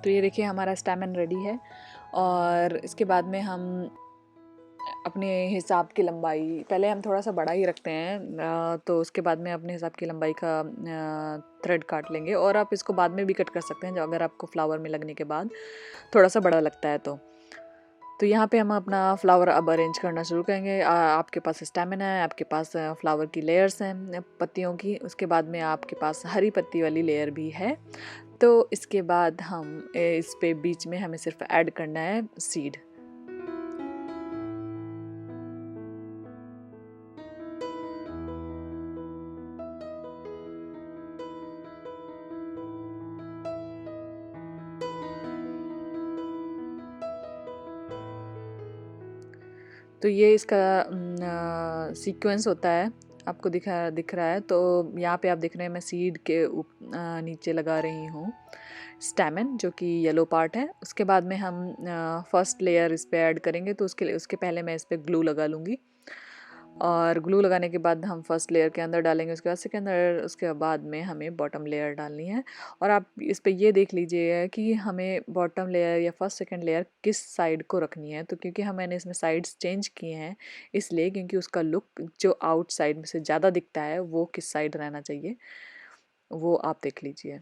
तो ये देखिए हमारा स्टेमन रेडी है और इसके बाद में हम अपने हिसाब की लंबाई, पहले हम थोड़ा सा बड़ा ही रखते हैं, तो उसके बाद में अपने हिसाब की लंबाई का थ्रेड काट लेंगे। और आप इसको बाद में भी कट कर सकते हैं, जो अगर आपको फ्लावर में लगने के बाद थोड़ा सा बड़ा लगता है तो यहाँ पे हम अपना फ्लावर अब अरेंज करना शुरू करेंगे। आपके पास स्टेमिना है, आपके पास फ्लावर की लेयर्स हैं पत्तियों की, उसके बाद में आपके पास हरी पत्ती वाली लेयर भी है। तो इसके बाद हम इस पे बीच में हमें सिर्फ ऐड करना है सीड। तो ये इसका सीक्वेंस होता है, आपको दिख रहा है। तो यहाँ पे आप देख रहे हैं मैं सीड के नीचे लगा रही हूँ स्टेमन, जो कि येलो पार्ट है। उसके बाद में हम फर्स्ट लेयर इस पे ऐड करेंगे, तो उसके पहले मैं इस पे ग्लू लगा लूँगी और ग्लू लगाने के बाद हम फर्स्ट लेयर के अंदर डालेंगे, उसके बाद सेकेंड लेयर, उसके बाद में हमें बॉटम लेयर डालनी है। और आप इस पे ये देख लीजिएगा कि हमें बॉटम लेयर या फर्स्ट सेकेंड लेयर किस साइड को रखनी है। तो क्योंकि मैंने इसमें साइड्स चेंज किए हैं इसलिए, क्योंकि उसका लुक जो आउट साइड में से ज़्यादा दिखता है वो किस साइड रहना चाहिए वो आप देख लीजिए।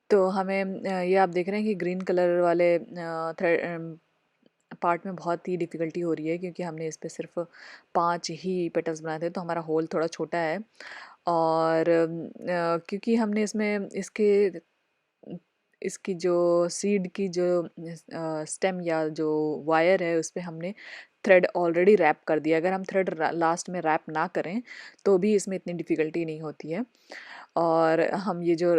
तो हमें ये आप देख रहे हैं कि ग्रीन कलर वाले थ्रेड पार्ट में बहुत ही डिफ़िकल्टी हो रही है, क्योंकि हमने इस पे सिर्फ 5 ही पेटल्स बनाए थे, तो हमारा होल थोड़ा छोटा है। और क्योंकि हमने इसमें इसकी जो सीड की जो स्टेम या जो वायर है उस पे हमने थ्रेड ऑलरेडी रैप कर दिया। अगर हम थ्रेड लास्ट में रैप ना करें तो भी इसमें इतनी डिफ़िकल्टी नहीं होती है। और हम ये जो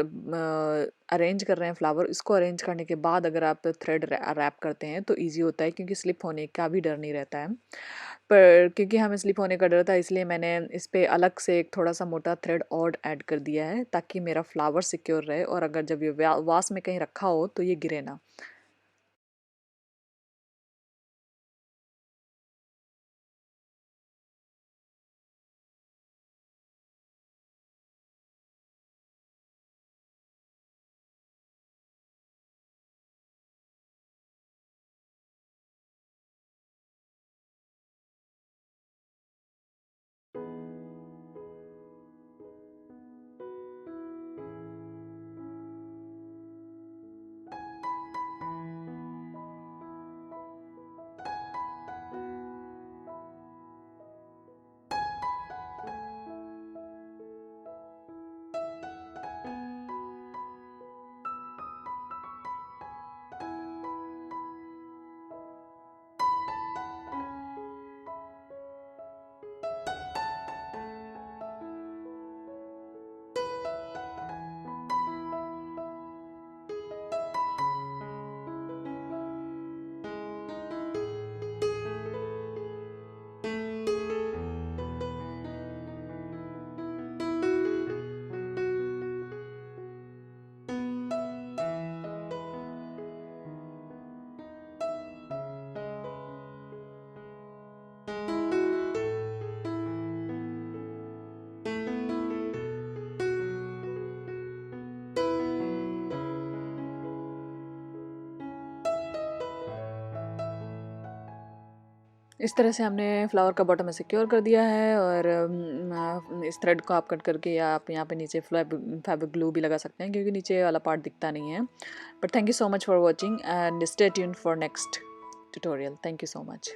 अरेंज कर रहे हैं फ्लावर, इसको अरेंज करने के बाद अगर आप थ्रेड रैप करते हैं तो इजी होता है, क्योंकि स्लिप होने का भी डर नहीं रहता है। पर क्योंकि हमें स्लिप होने का डर था, इसलिए मैंने इस पे अलग से एक थोड़ा सा मोटा थ्रेड और ऐड कर दिया है, ताकि मेरा फ्लावर सिक्योर रहे और अगर जब ये वास में कहीं रखा हो तो ये गिरे ना। इस तरह से हमने फ्लावर का बॉटम में सिक्योर कर दिया है। और इस थ्रेड को आप कट करके या आप यहाँ पे नीचे फैब्रिक ग्लू भी लगा सकते हैं, क्योंकि नीचे वाला पार्ट दिखता नहीं है। But thank you so much for watching and stay tuned for next tutorial. Thank you so much.